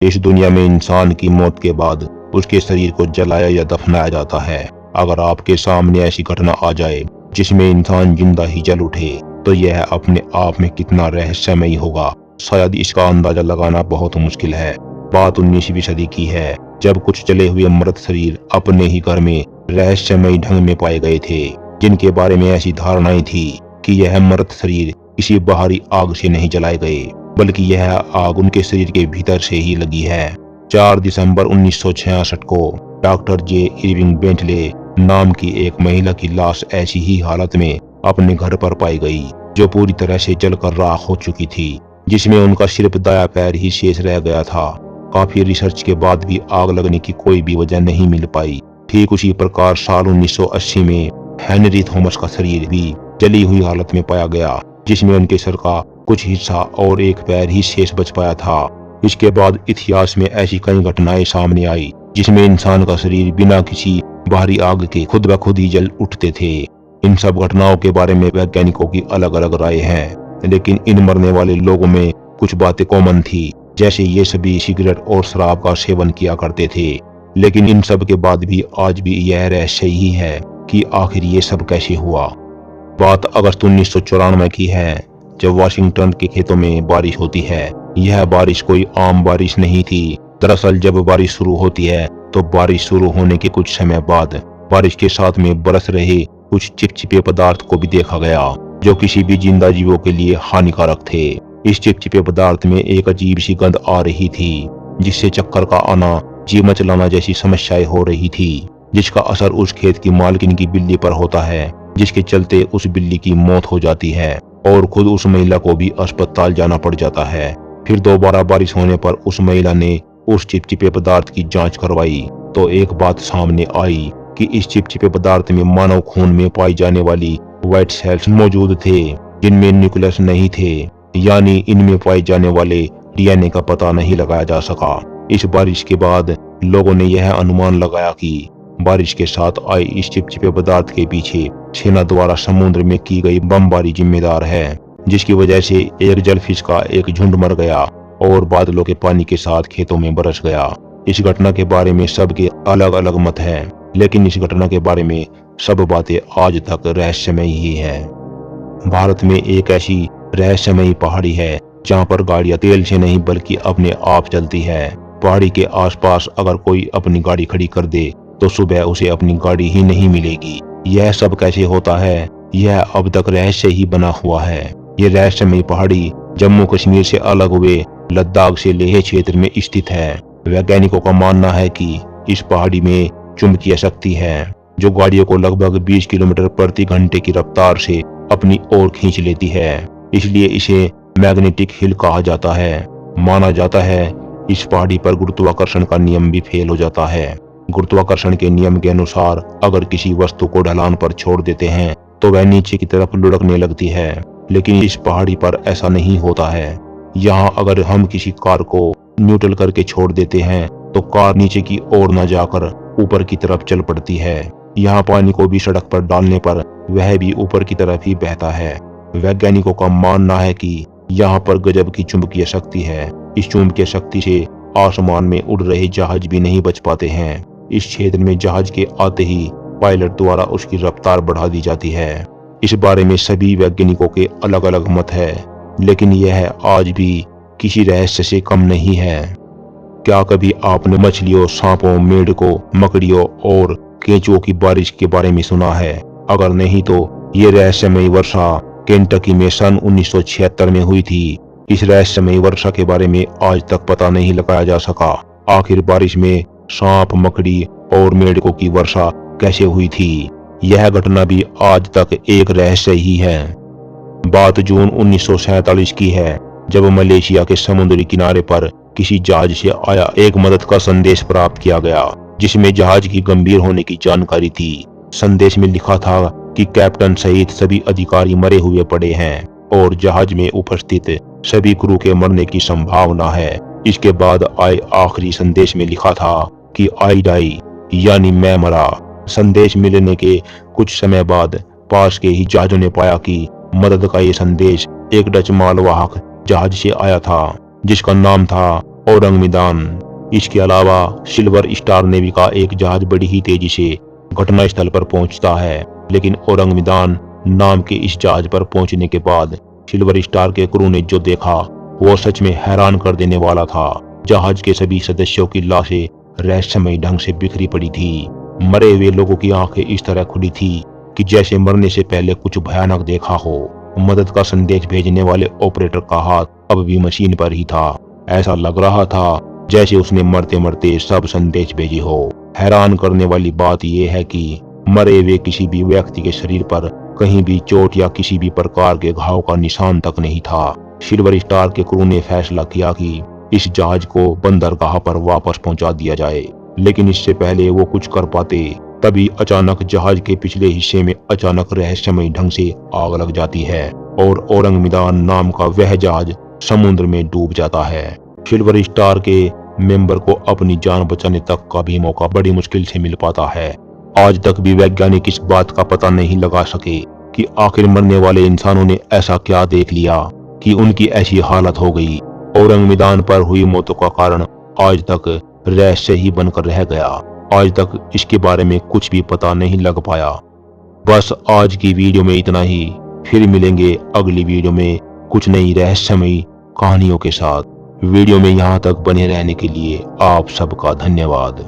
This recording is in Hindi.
इस दुनिया में इंसान की मौत के बाद उसके शरीर को जलाया या दफनाया जाता है। अगर आपके सामने ऐसी घटना आ जाए जिसमें इंसान जिंदा ही जल उठे तो यह अपने आप में कितना रहस्यमयी होगा, शायद इसका अंदाजा लगाना बहुत मुश्किल है। बात 19वीं सदी की है, जब कुछ जले हुए मृत शरीर अपने ही घर में रहस्यमयी ढंग में पाए गए थे, जिनके बारे में ऐसी धारणाएं थी कि यह मृत शरीर किसी बाहरी आग से नहीं जलाए गए, बल्कि यह आग उनके शरीर के भीतर से ही लगी है। 4 दिसंबर 1966 को डॉक्टर जे इरविंग बेंटले नाम की एक महिला की लाश ऐसी ही हालत में अपने घर पर पाई गई, जो पूरी तरह से जलकर राख हो चुकी थी, जिसमें उनका सिर्फ दायां पैर ही शेष रह गया था। काफी रिसर्च के बाद भी आग लगने की कोई भी वजह नहीं मिल पाई। ठीक उसी प्रकार साल 1980 में हेनरी थॉमस का शरीर भी जली हुई हालत में पाया गया, जिसमें उनके सर का कुछ हिस्सा और एक पैर ही शेष बच पाया था। इसके बाद इतिहास में ऐसी कई घटनाएं सामने आई जिसमें इंसान का शरीर बिना किसी बाहरी आग के खुद ब खुद ही जल उठते थे। इन सब घटनाओं के बारे में वैज्ञानिकों की अलग अलग राय है, लेकिन इन मरने वाले लोगों में कुछ बातें कॉमन थी, जैसे ये सभी सिगरेट और शराब का सेवन किया करते थे। लेकिन इन सब के बाद भी आज भी यह रहस्य ही है कि आखिर ये सब कैसे हुआ। बात अगस्त 1994 की है, जब वाशिंगटन के खेतों में बारिश होती है। यह बारिश कोई आम बारिश नहीं थी। दरअसल जब बारिश शुरू होती है तो बारिश शुरू होने के कुछ समय बाद बारिश के साथ में बरस रहे कुछ चिपचिपे पदार्थ को भी देखा गया, जो किसी भी जिंदा जीवों के लिए हानिकारक थे। इस चिपचिपे पदार्थ में एक अजीब सी गंध आ रही थी, जिससे चक्कर का आना, जी मचलाना जैसी समस्याएं हो रही थी, जिसका असर उस खेत की मालकिन की बिल्ली पर होता है, जिसके चलते उस बिल्ली की मौत हो जाती है और खुद उस महिला को भी अस्पताल जाना पड़ जाता है। फिर दोबारा बारिश होने पर उस महिला ने उस चिपचिपे पदार्थ की जांच करवाई तो एक बात सामने आई कि इस चिपचिपे पदार्थ में मानव खून में पाई जाने वाली व्हाइट सेल्स मौजूद थे, जिनमें न्यूक्लियस नहीं थे, यानी इनमें पाए जाने वाले डीएनए का पता नहीं लगाया जा सका। इस बारिश के बाद लोगों ने यह अनुमान लगाया कि बारिश के साथ आई इस चिपचिपे पदार्थ के पीछे सेना द्वारा समुद्र में की गई बमबारी जिम्मेदार है, जिसकी वजह से एक जलफिश का एक झुंड मर गया और बादलों के पानी के साथ खेतों में बरस गया। इस घटना के बारे में सबके अलग अलग मत हैं, लेकिन इस घटना के बारे में सब बातें आज तक रहस्यमयी ही है। भारत में एक ऐसी रहस्यमयी पहाड़ी है जहाँ पर गाड़ियां तेल से नहीं बल्कि अपने आप चलती है। पहाड़ी के आसपास अगर कोई अपनी गाड़ी खड़ी कर दे तो सुबह उसे अपनी गाड़ी ही नहीं मिलेगी। यह सब कैसे होता है, यह अब तक रहस्य ही बना हुआ है। ये रहस्यमयी पहाड़ी जम्मू कश्मीर से अलग हुए लद्दाख से लेह क्षेत्र में स्थित है। वैज्ञानिकों का मानना है कि इस पहाड़ी में चुंबकीय शक्ति है, जो गाड़ियों को लगभग 20 किलोमीटर प्रति घंटे की रफ्तार से अपनी ओर खींच लेती है। इसलिए इसे मैग्नेटिक हिल कहा जाता है। माना जाता है इस पहाड़ी पर गुरुत्वाकर्षण का नियम भी फेल हो जाता है। गुरुत्वाकर्षण के नियम के अनुसार अगर किसी वस्तु को ढलान पर छोड़ देते हैं तो वह नीचे की तरफ लुढ़कने लगती है, लेकिन इस पहाड़ी पर ऐसा नहीं होता है। यहाँ अगर हम किसी कार को न्यूट्रल करके छोड़ देते हैं तो कार नीचे की ओर न जाकर ऊपर की तरफ चल पड़ती है। यहाँ पानी को भी सड़क पर डालने पर वह भी ऊपर की तरफ ही बहता है। वैज्ञानिकों का मानना है कि यहाँ पर गजब की चुंबकीय शक्ति है। इस चुंबकीय शक्ति से आसमान में उड़ रहे जहाज भी नहीं बच पाते हैं। इस क्षेत्र में जहाज के आते ही पायलट द्वारा उसकी रफ्तार बढ़ा दी जाती है। इस बारे में सभी वैज्ञानिकों के अलग अलग मत है, लेकिन यह आज भी किसी रहस्य से कम नहीं है। क्या कभी आपने मछलियों, सांपों, मेंढकों, मकड़ियों और केंचुओं की बारिश के बारे में सुना है? अगर नहीं तो ये रहस्यमयी वर्षा केंटकी में सन 1976 में हुई थी। इस रहस्यमयी वर्षा के बारे में आज तक पता नहीं लगाया जा सका। आखिर बारिश में सांप, मकड़ी और मेंढकों की वर्षा कैसे हुई थी, यह घटना भी आज तक एक रहस्य ही है। बात जून 1947 की है, जब मलेशिया के समुद्री किनारे पर किसी जहाज से आया एक मदद का संदेश प्राप्त किया गया, जिसमें जहाज की गंभीर होने की जानकारी थी। संदेश में लिखा था कि कैप्टन सहित सभी अधिकारी मरे हुए पड़े हैं और जहाज में उपस्थित सभी क्रू के मरने की संभावना है। इसके बाद आए आखिरी संदेश में लिखा था कि आई डाई, यानी मैं मरा। संदेश मिलने के कुछ समय बाद पास के ही जहाजों ने पाया कि मदद का ये संदेश एक डच मालवाहक जहाज से आया था, जिसका नाम था औरंग मैदान। इसके अलावा सिल्वर स्टार नेवी का एक जहाज बड़ी ही तेजी से घटनास्थल पर पहुंचता है, लेकिन औरंग मैदान नाम के इस जहाज पर पहुंचने के बाद सिल्वर स्टार के क्रू ने जो देखा वो सच में हैरान कर देने वाला था। जहाज के सभी सदस्यों की लाशें रहस्यमय ढंग से बिखरी पड़ी थी। मरे हुए लोगों की आंखें इस तरह खुली थी कि जैसे मरने से पहले कुछ भयानक देखा हो। मदद का संदेश भेजने वाले ऑपरेटर का हाथ अब भी मशीन पर ही था। ऐसा लग रहा था जैसे उसने मरते मरते सब संदेश भेजे हो। हैरान करने वाली बात यह है कि मरे हुए किसी भी व्यक्ति के शरीर पर कहीं भी चोट या किसी भी प्रकार के घाव का निशान तक नहीं था। सिल्वर स्टार के क्रू ने फैसला किया कि इस जहाज को बंदरगाह पर वापस पहुंचा दिया जाए, लेकिन इससे पहले वो कुछ कर पाते तभी अचानक जहाज के पिछले हिस्से में अचानक रहस्यमय ढंग से आग लग जाती है और औरंग मैदान नाम का वह जहाज समुद्र में डूब जाता है। सिल्वर स्टार के मेंबर को अपनी जान बचाने तक का भी मौका बड़ी मुश्किल से मिल पाता है। आज तक भी वैज्ञानिक इस बात का पता नहीं लगा सके कि आखिर मरने वाले इंसानों ने ऐसा क्या देख लिया कि उनकी ऐसी हालत हो गई। औरंग मैदान पर हुई मौतों का कारण आज तक रहस्य ही बनकर रह गया। आज तक इसके बारे में कुछ भी पता नहीं लग पाया। बस आज की वीडियो में इतना ही। फिर मिलेंगे अगली वीडियो में कुछ नई रहस्यमयी कहानियों के साथ। वीडियो में यहाँ तक बने रहने के लिए आप सबका धन्यवाद।